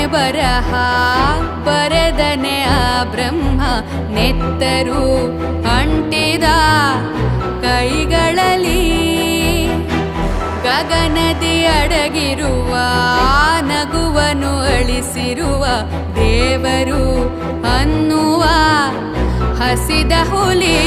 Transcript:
ಬರಹ ಬರೆದನೆ ಆ ಬ್ರಹ್ಮ ನೆತ್ತರು ಅಂಟಿದ ಕೈಗಳಲ್ಲಿ ಗಗನದಿ ಅಡಗಿರುವ ನಗುವನು ಅಳಿಸಿರುವ ದೇವರು ಅನ್ನುವ ಹಸಿದ ಹುಲಿ